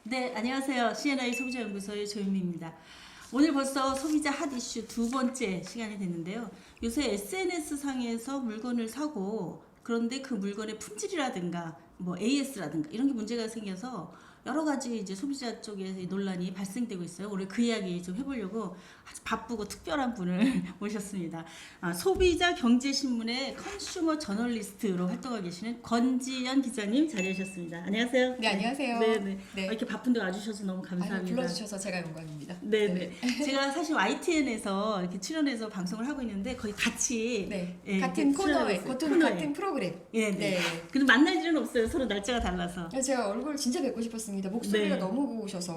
네, 안녕하세요. CNI 소비자연구소의 조윤미입니다. 오늘 벌써 소비자 핫 이슈 두 번째 시간이 됐는데요. 요새 SNS 상에서 물건을 사고 그런데 그 물건의 품질이라든가 뭐 AS라든가 이런 게 문제가 생겨서 여러 가지 이제 소비자 쪽에 논란이 발생되고 있어요. 오늘 그 이야기 좀 해보려고 아주 바쁘고 특별한 분을 모셨습니다. 소비자 경제신문의 컨슈머 저널리스트로 활동하고 계시는 권지연 기자님 자리하셨습니다. 안녕하세요. 네, 안녕하세요. 네네. 네. 이렇게 바쁜데 와주셔서 너무 감사합니다. 아니, 불러주셔서 제가 영광입니다. 네네. 제가 사실 YTN에서 이렇게 출연해서 방송을 하고 있는데 거의 같이 네. 예, 같은 이렇게 코너에, 출연했어요. 같은 코너에. 같은 프로그램. 네. 네. 근데 만날 일은 없어요. 서로 날짜가 달라서. 제가 얼굴 진짜 뵙고 싶었습니다. 목소리가 네. 너무 고우셔서.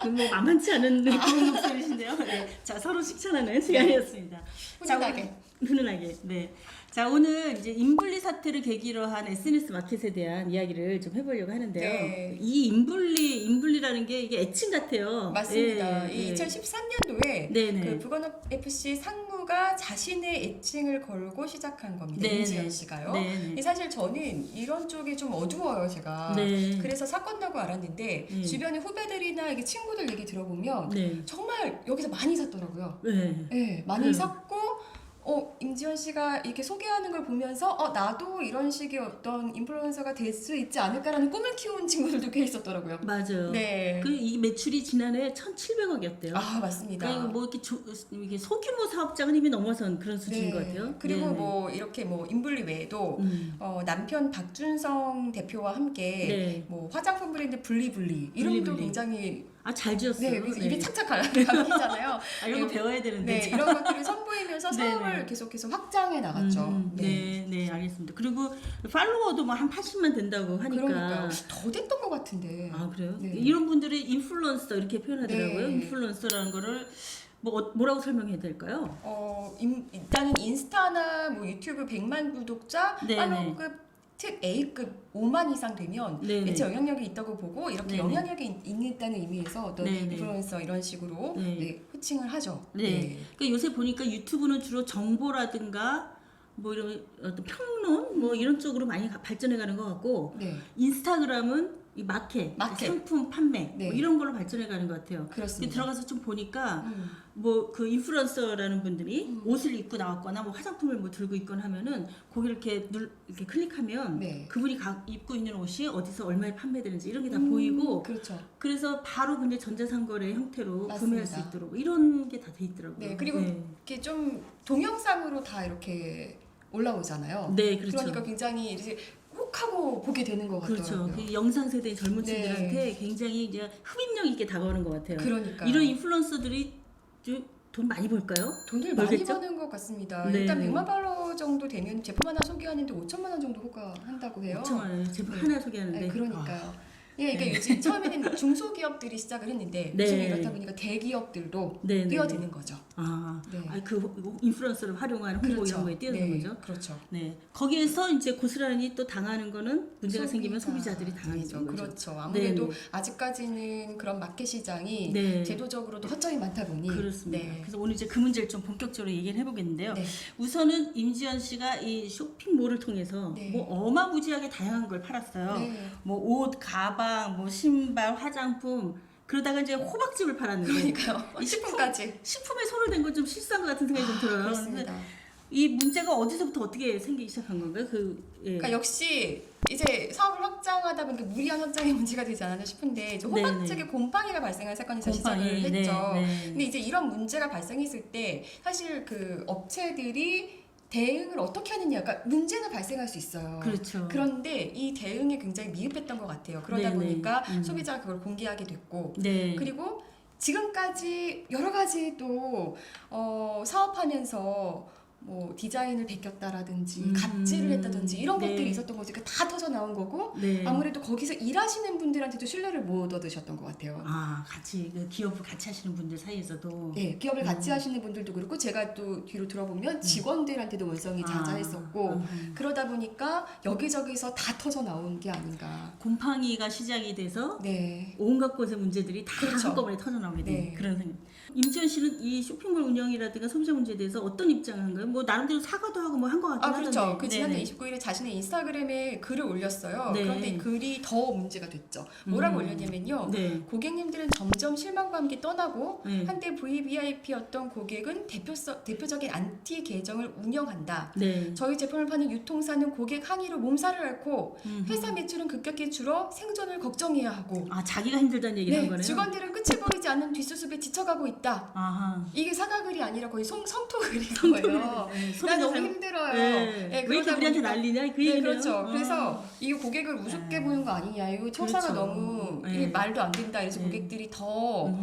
뭐 만만치 않은 그런 목소리신데요. 네. 자, 서로 칭찬하는 시간이었습니다. 훈훈하게. 훈훈하게. 네. 자, 오늘 이제 인블리 사태를 계기로 한 SNS 마켓에 대한 이야기를 좀 해보려고 하는데요. 네. 이 인블리라는 게 이게 애칭 같아요. 맞습니다. 예, 이 예. 2013년도에 네네. 그 북언업 FC 상무가 자신의 애칭을 걸고 시작한 겁니다. 네네. 임지연 씨가요. 네네. 사실 저는 이런 쪽이 좀 어두워요, 제가. 네. 그래서 사건 나고 알았는데 주변의 후배들이나 이게 친구들 얘기 들어보면 네. 정말 여기서 많이 샀더라고요. 네. 네, 많이 네. 샀고 임지연 씨가 이렇게 소개하는 걸 보면서 나도 이런 식의 어떤 인플루언서가 될 수 있지 않을까라는 꿈을 키운 친구들도 꽤 있었더라고요. 맞아요. 네. 이 매출이 지난해 1,700억이었대요. 맞습니다. 그러니까 뭐 이렇게 소규모 사업장은 이미 넘어선 그런 수준인 네. 것 같아요. 그리고 네네. 뭐 이렇게 뭐 인블리 외에도 남편 박준성 대표와 함께 네. 뭐 화장품 브랜드 블리블리 이름도 블리블리. 굉장히 잘 지었어요. 네, 입에 착착 감기잖아요. 이런 거 배워야 되는데. 네, 이런 것들을 선보이면서 네네. 사업을 계속해서 확장해 나갔죠. 네, 알겠습니다. 그리고 팔로워도 뭐 한 80만 된다고 하니까. 그러니까 더 됐던 것 같은데. 그래요? 네. 이런 분들이 인플루언서 이렇게 표현하더라고요. 네. 인플루언서라는 거를 뭐라고 설명해야 될까요? 일단은 인스타나 뭐 유튜브 100만 구독자, 네네. 팔로우급 특 A급 5만 이상 되면 네네. 매체 영향력이 있다고 보고 이렇게 네네. 영향력이 있다는 의미에서 어떤 네네. 인플루언서 이런 식으로 네. 호칭을 하죠. 네. 그러니까 요새 보니까 유튜브는 주로 정보라든가 뭐 이런 어떤 평론 뭐 이런 쪽으로 많이 발전해 가는 것 같고 네. 인스타그램은 이 마켓. 상품 판매 네. 뭐 이런 걸로 발전해 가는 것 같아요. 그렇습니다. 들어가서 좀 보니까 음. 뭐 그 인플루언서라는 분들이 옷을 입고 나왔거나 뭐 화장품을 뭐 들고 있거나 하면은 거기 이렇게 이렇게 클릭하면 네. 그분이 입고 있는 옷이 어디서 얼마에 판매되는지 이런 게 다 보이고 그렇죠. 그래서 바로 근데 전자상거래 형태로 맞습니다. 구매할 수 있도록 이런 게 다 돼 있더라고요. 네, 그리고 이렇게 좀 동영상으로 다 이렇게 올라오잖아요. 네, 그렇죠. 그러니까 굉장히 이제 혹하고 보게 되는 것 같더라고요. 그렇죠. 그 영상 세대 젊은 네. 층들한테 굉장히 이제 흡입력 있게 다가오는 것 같아요. 그러니까 이런 인플루언서들이 돈 많이 벌까요? 돈을 벌겠죠? 많이 버는 것 같습니다. 네. 일단 100만 팔로워 정도 되면 제품 하나 소개하는데 5천만 원 정도 호가한다고 해요. 5천만 원 제품 네. 하나 소개하는데. 네, 그러니까요. 예, 그러니까 요즘 처음에는 중소기업들이 시작을 했는데 네. 요즘에 이렇다 보니까 대기업들도 네, 네, 뛰어드는 거죠. 네. 그 인플루언서를 활용하는 홍보 그렇죠. 이런 거에 뛰어드는 네, 거죠. 그렇죠. 네. 거기에서 이제 고스란히 또 당하는 거는 문제가 생기면 소비자들이 당하는 소비자들이죠. 거죠. 그렇죠. 아무래도 네, 네. 아직까지는 그런 마켓 시장이 네. 제도적으로도 허점이 많다 보니 그렇습니다. 네. 그래서 오늘 이제 그 문제를 좀 본격적으로 얘기를 해보겠는데요. 네. 우선은 임지연 씨가 이 쇼핑몰을 통해서 네. 뭐 어마무지하게 다양한 걸 팔았어요. 네. 뭐 옷, 가방, 뭐 신발, 화장품. 그러다가 이제 호박즙을 팔았는데 그러니까요. 이 식품까지. 식품에 손을 댄 건 좀 실수한 것 같은 생각이 좀 들어요. 그렇습니다. 이 문제가 어디서부터 어떻게 생기기 시작한 건가요? 예. 그러니까 역시 이제 사업을 확장하다 보니까 무리한 확장의 문제가 되지 않았나 싶은데 이제 호박즙에 곰팡이가 발생한 사건에서 시작을 했죠. 근데 이제 이런 문제가 발생했을 때 사실 그 업체들이 대응을 어떻게 하느냐, 그러니까 문제는 발생할 수 있어요. 그렇죠. 그런데 이 대응이 굉장히 미흡했던 것 같아요. 그러다 네네. 보니까 소비자가 그걸 공개하게 됐고, 네. 그리고 지금까지 여러 가지 또 사업하면서 뭐 디자인을 베꼈다라든지 갑질을 했다든지 이런 네. 것들이 있었던 거지. 다 터져 나온 거고 네. 아무래도 거기서 일하시는 분들한테도 신뢰를 못 얻으셨던 것 같아요. 같이 그 기업을 같이 하시는 분들 사이에서도 네, 기업을 같이 하시는 분들도 그렇고 제가 또 뒤로 들어보면 직원들한테도 원성이 자자했었고 그러다 보니까 여기저기서 다 터져 나온 게 아닌가. 곰팡이가 시작이 돼서 네. 온갖 곳의 문제들이 다 그렇죠. 한꺼번에 터져 나오게 된 네. 그런 생각. 임지연 씨는 이 쇼핑몰 운영이라든가 소비자 문제에 대해서 어떤 입장을 한 거예요? 뭐 나름대로 사과도 하고 뭐 한 것 같긴 그렇죠. 하던데. 그 지난달 네네. 29일에 자신의 인스타그램에 글을 올렸어요. 네. 그런데 이 글이 더 문제가 됐죠. 뭐라고 음. 올렸냐면요. 네. 고객님들은 점점 실망과 함께 떠나고 네. 한때 VVIP였던 고객은 대표적인 안티 계정을 운영한다. 네. 저희 제품을 파는 유통사는 고객 항의로 몸살을 앓고 음흠. 회사 매출은 급격히 줄어 생존을 걱정해야 하고 자기가 힘들다는 얘기를 한 거네요. 직원들은 끝을 보이지 않는 뒷수습에 지쳐가고 있다. 아하. 이게 사과글이 아니라 거의 성토글인 거예요. 나 너무 힘들어요. 네. 왜 이렇게 우리한테 난리냐? 그 얘기네요. 그렇죠. 그래서 이 고객을 우습게 보는 거 아니냐. 이거 처사가 그렇죠. 너무 네. 이게 말도 안 된다. 이래서 네. 고객들이 더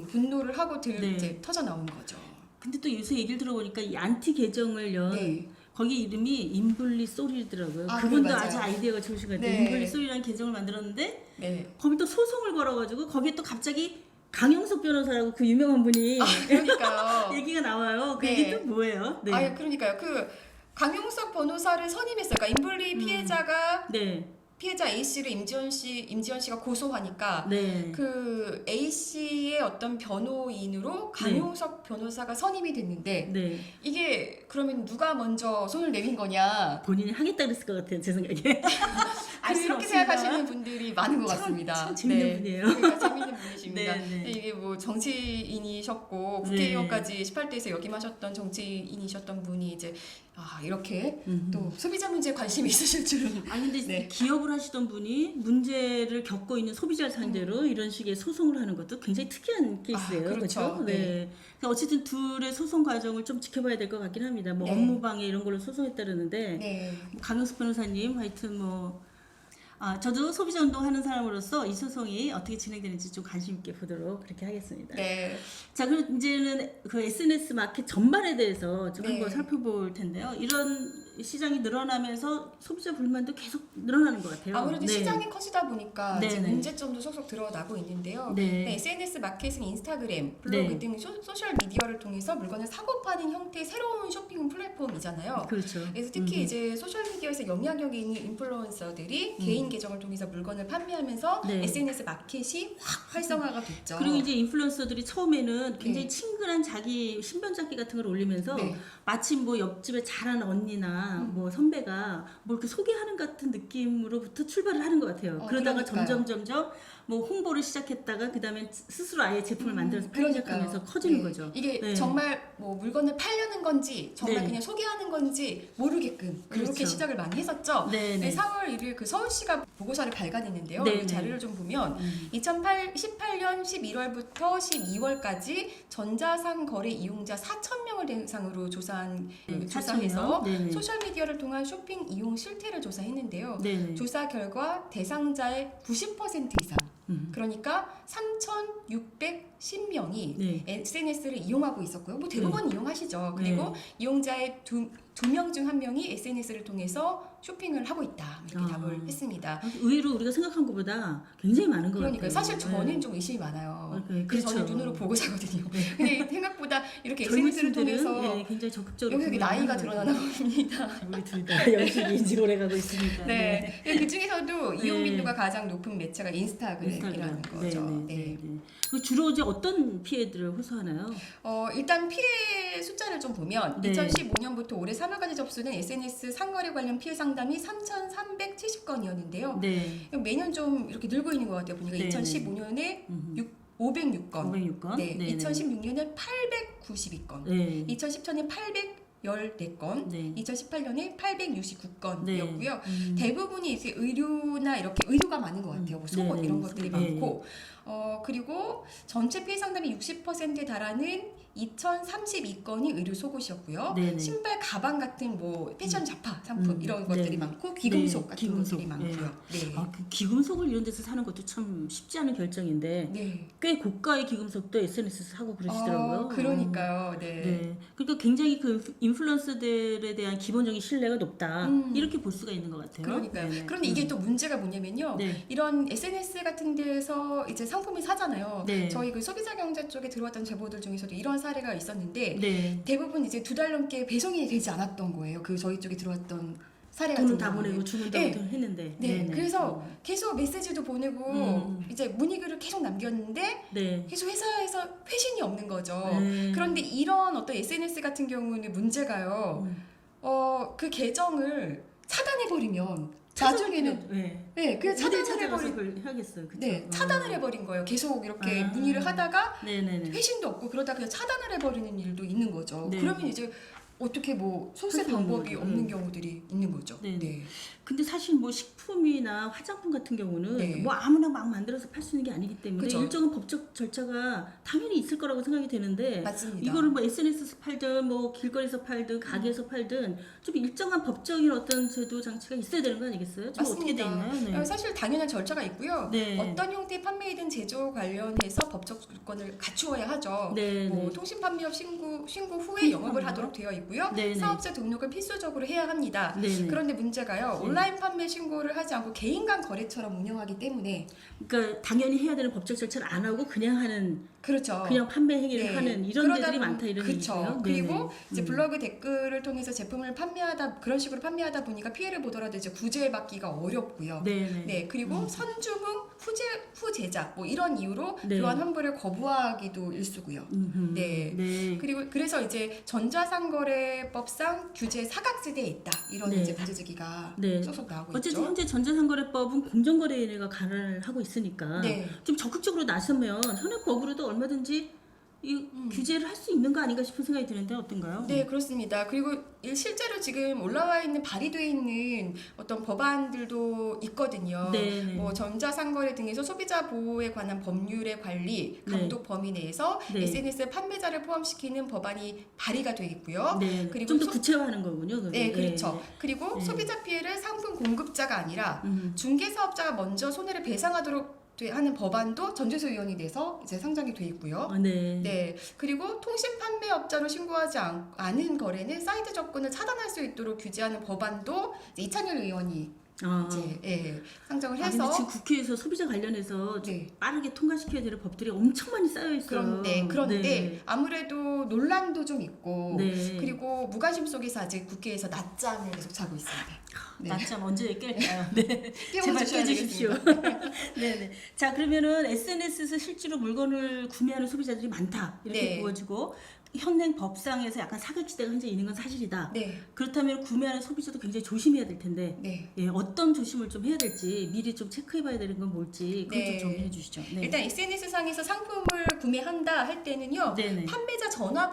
분노를 하고 네. 이제 터져 나온 거죠. 근데 또 요새 얘기를 들어보니까 이 안티 계정을 연 네. 거기 이름이 인블리 소리더라고요. 아, 그분도 맞아요. 아주 아이디어가 좋으신 것 같아요. 네. 인블리 소리라는 계정을 만들었는데 네. 거기 또 소송을 걸어가지고 거기에 또 갑자기 강영석 변호사라고 그 유명한 분이 그러니까요. 얘기가 나와요. 그 네. 얘기 또 뭐예요? 네. 그러니까요. 그 강용석 변호사를 선임했어요. 그러니까 인블리 피해자가 네. 피해자 A 씨를 임지연 씨가 고소하니까 네. 그 A 씨의 어떤 변호인으로 강용석 변호사가 선임이 됐는데 네. 이게 그러면 누가 먼저 손을 내민 거냐? 본인이 하겠다 그랬을 것 같아요. 제 생각에. 알 수는 그렇게 없습니다. 생각하시는 분들이 많은 것 같습니다. 참 재밌는 분이에요. 그러니까 재밌는 분이십니다. 네, 네. 근데 이게 뭐 정치인이셨고 네. 국회의원까지 18대에서 역임하셨던 정치인이셨던 분이 이제 이렇게 또 소비자 문제에 관심이 있으실 줄은. 근데 네. 기업을 하시던 분이 문제를 겪고 있는 소비자를 상대로 이런 식의 소송을 하는 것도 굉장히 특이한 케이스예요. 그렇죠. 그렇죠? 네. 네. 그러니까 어쨌든 둘의 소송 과정을 좀 지켜봐야 될 것 같긴 합니다. 뭐 네. 업무방해 이런 걸로 소송했다는데 네. 강영숙 변호사님 하여튼 저도 소비자 운동하는 사람으로서 이 소송이 어떻게 진행되는지 좀 관심 있게 보도록 그렇게 하겠습니다. 네. 자, 그럼 이제는 그 SNS 마켓 전반에 대해서 좀 네. 한번 살펴볼 텐데요. 이런 시장이 늘어나면서 소비자 불만도 계속 늘어나는 것 같아요. 아무래도 네. 시장이 커지다 보니까 네, 이제 네. 문제점도 속속 드러나고 있는데요. 네. SNS 마켓은 인스타그램, 블로그 네. 등 소셜 미디어를 통해서 물건을 사고 파는 형태의 새로운 쇼핑 플랫폼이잖아요. 그렇죠. 그래서 특히 이제 소셜 미디어에서 영향력이 있는 인플루언서들이 개인 계정을 통해서 물건을 판매하면서 네. SNS 마켓이 확 활성화가 됐죠. 그리고 이제 인플루언서들이 처음에는 굉장히 네. 친근한 자기 신변잡기 같은 걸 올리면서 네. 마침 뭐 옆집에 잘하는 언니나 뭐 선배가 뭐 이렇게 소개하는 같은 느낌으로부터 출발을 하는 것 같아요. 그러다가 그러니까요. 점점 뭐 홍보를 시작했다가 그 다음에 스스로 아예 제품을 만들어서 팔기 시작하면서 커지는 네. 거죠. 이게 네. 정말 뭐 물건을 팔려는 건지 정말 네. 그냥 소개하는 건지 모르게끔 이렇게 그렇죠. 시작을 많이 했었죠. 네, 네. 4월 1일 그 서울시가 보고서를 발간했는데요. 네, 이 자료를 좀 보면 2018년 11월부터 12월까지 전자상 거래 이용자 4,000명을 대상으로 조사한 네, 조사해서 4,000명? 네네. 소셜 미디어를 통한 쇼핑 이용 실태를 조사했는데요. 네네. 조사 결과 대상자의 90% 이상, 그러니까 3,610명이 네. SNS를 이용하고 있었고요. 뭐 대부분 이용하시죠. 그리고 이용자의 두 명 중 한 명이 SNS를 통해서 쇼핑을 하고 있다. 이렇게 답을 했습니다. 의외로 우리가 생각한 것보다 굉장히 많은 것 그러니까 같아요. 사실 저는 네. 좀 의심이 많아요. 네, 그래서 저는 그렇죠. 눈으로 보고 자거든요. 근데 생각보다 이렇게 젊은 SNS를 층들은 통해서 굉장히 적극적으로 여기 나이가 드러나나 봅니다. 우리 둘 다 연식이 인지 오래가고 있으니까. 네. 그 중에서도 이용 빈도가 가장 높은 매체가 인스타그램이라는 거죠. 네. 그 주로 이제 어떤 피해들을 호소하나요? 일단 피해 숫자를 좀 보면 네. 2015년부터 올해 3월까지 접수된 SNS 상거래 관련 피해 상담이 3,370건이었는데요. 네. 매년 좀 이렇게 늘고 있는 것 같아요. 보니까 네, 2015년에 506건, 506건. 네, 2016년에 892건, 네. 2017년에 814건, 네. 2018년에 869건이었고요. 네. 대부분이 이제 의류나 이렇게 의류가 많은 것 같아요. 뭐 속옷 네, 이런 것들이 네. 많고, 그리고 전체 피해 상담의 60%에 달하는 2,032건이 의류 속옷이었고요. 네, 네. 신발, 가방 같은 뭐 패션 잡화 상품 이런 네. 것들이 많고 귀금속 네, 같은 귀금속. 것들이 많고요. 네. 그 기금속을 이런 데서 사는 것도 참 쉽지 않은 결정인데 네. 꽤 고가의 기금속도 SNS에서 사고 그러시더라고요. 그러니까요. 네. 네. 그러니까 굉장히 그 인플루언서들에 대한 기본적인 신뢰가 높다. 이렇게 볼 수가 있는 것 같아요. 그러니까요. 네네. 그런데 이게 또 문제가 뭐냐면요. 네. 이런 SNS 같은 데서 이제 상품을 사잖아요. 네. 저희 그 소비자 경제 쪽에 들어왔던 제보들 중에서도 이런 사례가 있었는데 네. 대부분 이제 2달 넘게 배송이 되지 않았던 거예요. 그 저희 쪽에 들어왔던 사례가 돈은 다 보내고 주문도 네. 했는데. 네, 네네. 그래서 계속 메시지도 보내고 이제 문의글을 계속 남겼는데 네. 계속 회사에서 회신이 없는 거죠. 네. 그런데 이런 어떤 SNS 같은 경우는 문제가요. 그 계정을 차단해버리면 나중에는 네, 그 차단을 찾아가서 해버린 그걸 해야겠어요. 그쵸? 네, 차단을 해버린 거예요. 계속 이렇게 문의를 하다가 네네네. 회신도 없고 그러다 그냥 차단을 해버리는 일도 있는 거죠. 네. 그러면 이제 어떻게 뭐 손쓸 할수 없는 방법이 거죠. 없는 경우들이 있는 거죠. 네. 네. 근데 사실 뭐 식품이나 화장품 같은 경우는 네. 뭐 아무나 막 만들어서 팔 수 있는 게 아니기 때문에 그죠. 일정한 법적 절차가 당연히 있을 거라고 생각이 되는데 맞습니다. 이거를 뭐 SNS에서 팔든 뭐 길거리에서 팔든 가게에서 팔든 좀 일정한 법적인 어떤 제도 장치가 있어야 되는 거 아니겠어요? 좀 어떻게 돼 맞습니다. 있나요? 네. 사실 당연한 절차가 있고요. 네. 어떤 형태의 판매이든 제조 관련해서 법적 조건을 갖추어야 하죠. 네, 뭐 네. 통신판매업 신고 후에 통신판매업? 영업을 하도록 되어 있고요. 네, 네. 사업자 등록을 필수적으로 해야 합니다. 네, 네. 그런데 문제가요. 네. 온라인 판매 신고를 하지 않고 개인 간 거래처럼 운영하기 때문에 그러니까 당연히 해야 되는 법적 절차를 안 하고 그냥 하는 그렇죠. 그냥 판매 행위를 네. 하는 이런 그러다 데들이 보면- 많다 이런 그쵸. 얘기죠. 그리고 이제 블로그 댓글을 통해서 제품을 판매하다 그런 식으로 판매하다 보니까 피해를 보더라도 이제 구제받기가 어렵고요. 네네. 네, 그리고 선주문 후제작 뭐 이런 이유로 네. 교환 환불을 거부하기도 일수고요. 네. 네. 그리고 그래서 이제 전자상거래법상 규제 사각지대에 있다 이런 네. 이제 문제 제기가 네. 쏙쏙 나오고 어쨌든 있죠. 현재 전자상거래법은 공정거래위원회가 관할을 하고 있으니까 네. 좀 적극적으로 나서면 현행법으로도 얼마든지 이 규제를 할 수 있는 거 아닌가 싶은 생각이 드는데 어떤가요? 네, 그렇습니다. 그리고 실제로 지금 올라와 있는 발의되어 있는 어떤 법안들도 있거든요. 네, 네. 뭐 전자상거래 등에서 소비자 보호에 관한 법률의 관리, 감독 범위 내에서 네. SNS 판매자를 포함시키는 법안이 발의가 되어 있고요. 네. 그리고 좀 더 구체화하는 거군요. 그게. 네, 그렇죠. 그리고 네. 소비자 피해를 상품 공급자가 아니라 음. 중개사업자가 먼저 손해를 배상하도록 하는 법안도 전재소위원이 돼서 이제 상정이 돼 있고요. 네. 네, 그리고 통신 판매업자로 신고하지 않은 거래는 사이트 접근을 차단할 수 있도록 규제하는 법안도 이제 이찬열 의원이 이제 상정을 근데 해서 지금 국회에서 소비자 관련해서 좀 빠르게 통과시켜야 될 법들이 엄청 많이 쌓여 있어요. 그런데 네. 아무래도 논란도 좀 있고 네. 그리고 무관심 속에서 아직 국회에서 낮잠을 계속 자고 있습니다. 네. 낮잠 언제 깰까요? 네. 제발 깨워주셔야 깨주십시오. 되겠습니다. 네네. 자 그러면은 SNS에서 실제로 물건을 구매하는 소비자들이 많다 이렇게 네. 보여지고 현행 법상에서 약간 사각지대가 현재 있는 건 사실이다. 네, 그렇다면 구매하는 소비자도 굉장히 조심해야 될 텐데 네. 예, 어떤 조심을 좀 해야 될지 미리 좀 체크해봐야 되는 건 뭘지 그건 네. 좀 정리해 주시죠. 네. 일단 SNS 상에서 상품을 구매한다 할 때는요. 네네. 판매자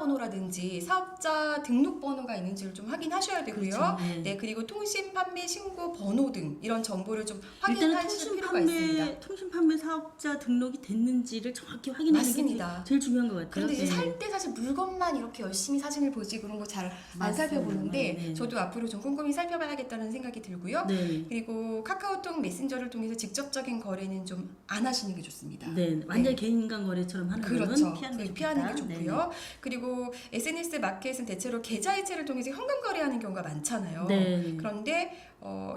전화번호라든지 사업자 등록번호가 있는지를 좀 확인하셔야 되고요. 그렇죠. 네. 네, 그리고 통신 판매 신고 번호 등 이런 정보를 좀 일단은 확인하실 필요가 있습니다. 통신 판매 사업자 등록이 됐는지를 정확히 확인하는 맞습니다. 게 제일 중요한 것 같아요. 그런데 이제 네. 살 때 사실 물건만 이렇게 열심히 사진을 보지 그런 거 잘 안 맞습니다. 살펴보는데 네. 저도 앞으로 좀 꼼꼼히 살펴봐야겠다는 생각이 들고요. 네. 그리고 카카오톡 메신저를 통해서 직접적인 거래는 좀 안 하시는 게 좋습니다. 네, 완전 개인 간 거래처럼 하는 그렇죠. 거는 피하는 게 좋겠다. 좋고요. 그리고 SNS 마켓은 대체로 계좌이체를 통해서 현금 거래하는 경우가 많잖아요. 네. 그런데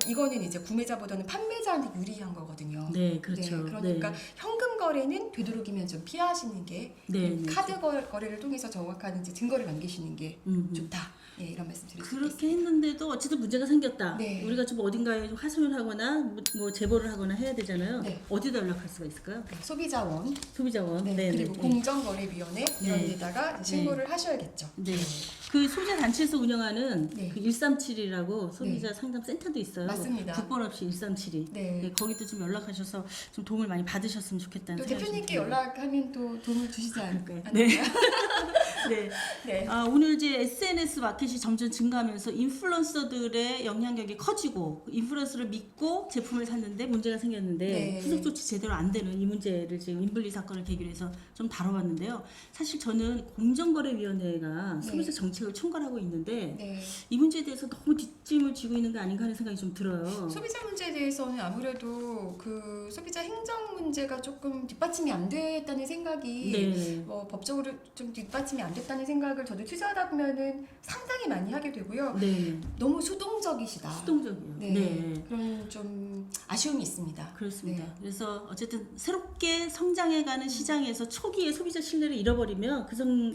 이거는 이제 구매자보다는 판매자한테 유리한 거거든요. 네, 그렇죠. 네, 그러니까 현금 거래는 되도록이면 좀 피하시는 게 네, 네. 카드 거래를 통해서 정확한 이제 증거를 남기시는 게 좋다. 예, 이런 말씀 드릴 수 있겠습니다. 그렇게 했는데도 어쨌든 문제가 생겼다. 네. 우리가 좀 어딘가에 좀 하소연을 하거나 뭐 제보를 하거나 해야 되잖아요. 네. 어디다 연락할 수가 있을까요? 네, 소비자원, 소비자원. 네, 그리고 공정거래위원회 이런 네. 데다가 신고를 하셔야겠죠. 네. 그 소비자 단체에서 운영하는 네. 그 137이라고 소비자 상담 센터도 있어요. 맞습니다. 국번 없이 137이. 네. 거기도 좀 연락하셔서 좀 도움을 많이 받으셨으면 좋겠다는 또 생각이 대표님께 좀 들어요. 연락하면 또 도움을 주시지 않을까요? 네. 네. 네. 오늘 이제 SNS 마켓이 점점 증가하면서 인플루언서들의 영향력이 커지고 인플루언서를 믿고 제품을 샀는데 문제가 생겼는데 네. 후속 조치 제대로 안 되는 이 문제를 지금 인블리 사건을 계기로 해서 좀 다뤄봤는데요. 사실 저는 공정거래위원회가 소비자 정책을 총괄하고 있는데 네. 이 문제에 대해서 너무 뒷짐을 지고 있는 게 아닌가 하는 생각이 좀 들어요. 소비자 문제에 대해서는 아무래도 그 소비자 행정 문제가 조금 뒷받침이 안 됐다는 생각이 네. 법적으로 좀 뒷받침이 안 안 됐다는 생각을 저도 투자하다 보면은 상당히 많이 하게 되고요. 네. 너무 수동적이시다. 수동적이요. 네. 네. 그런 좀 아쉬움이 있습니다. 그렇습니다. 네. 그래서 어쨌든 새롭게 성장해가는 시장에서 초기에 소비자 신뢰를 잃어버리면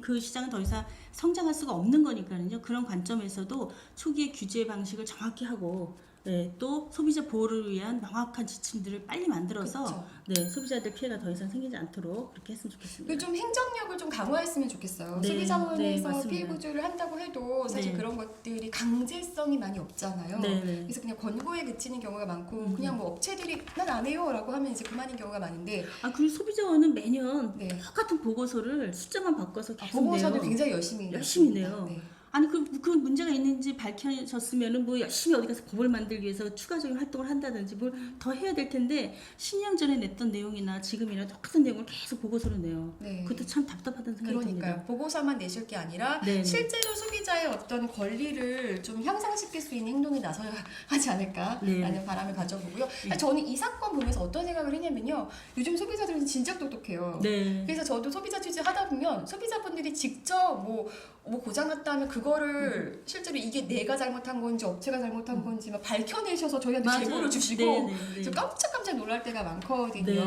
그 시장은 더 이상 성장할 수가 없는 거니까요. 그런 관점에서도 초기에 규제 방식을 정확히 하고 네, 또 소비자 보호를 위한 명확한 지침들을 빨리 만들어서 그렇죠. 네, 소비자들 피해가 더 이상 생기지 않도록 그렇게 했으면 좋겠습니다. 그리고 좀 행정력을 좀 강화했으면 좋겠어요. 네, 소비자원에서 맞습니다. 피해 구조를 한다고 해도 사실 네. 그런 것들이 강제성이 많이 없잖아요. 네. 그래서 그냥 권고에 그치는 경우가 많고 그냥 뭐 업체들이 난 안 해요라고 하면 이제 그만인 경우가 많은데 그리고 소비자원은 매년 네. 똑같은 보고서를 숫자만 바꿔서 계속 보고서도 내요. 굉장히 열심히 내요. 네. 아니 그 문제가 있는지 밝혀졌으면은 뭐 열심히 어디 가서 법을 만들기 위해서 추가적인 활동을 한다든지 뭘 더 해야 될 텐데 10년 전에 냈던 내용이나 지금이나 똑같은 내용을 계속 보고서로 내요. 네. 그것도 참 답답하다는 생각이 그러니까요. 듭니다. 보고서만 내실 게 아니라 네. 실제로 소비자의 어떤 권리를 좀 향상시킬 수 있는 행동에 나서야 하지 않을까라는 네. 바람을 가져보고요. 네. 저는 이 사건 보면서 어떤 생각을 했냐면요. 요즘 소비자들은 진짜 똑똑해요. 네. 그래서 저도 소비자 취재하다 보면 소비자분들이 직접 뭐 고장 났다 하면 그거를 실제로 이게 내가 잘못한 건지 업체가 잘못한 건지 막 밝혀내셔서 저희한테 맞아요. 제보를 주시고 네, 네, 네. 저 깜짝깜짝 놀랄 때가 많거든요. 네, 네.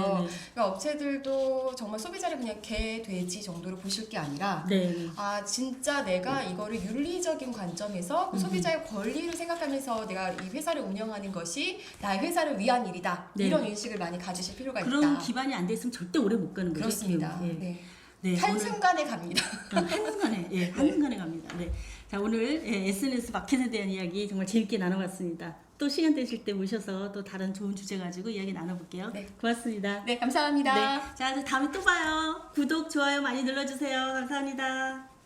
그러니까 업체들도 정말 소비자를 그냥 개, 돼지 정도로 보실 게 아니라 네. 진짜 내가 이거를 윤리적인 관점에서 그 소비자의 권리를 생각하면서 내가 이 회사를 운영하는 것이 나의 회사를 위한 일이다. 네. 이런 인식을 많이 가지실 필요가 그런 있다. 기반이 안 돼 있으면 절대 오래 못 가는 거죠. 그렇습니다. 기업이. 네. 네, 한순간에 갑니다. 한순간에, 예, 한순간에 갑니다. 네. 자, 오늘 SNS 마켓에 대한 이야기 정말 재밌게 나눠봤습니다. 또 시간 되실 때 오셔서 또 다른 좋은 주제 가지고 이야기 나눠볼게요. 네. 고맙습니다. 네, 감사합니다. 네. 자, 다음에 또 봐요. 구독, 좋아요 많이 눌러주세요. 감사합니다.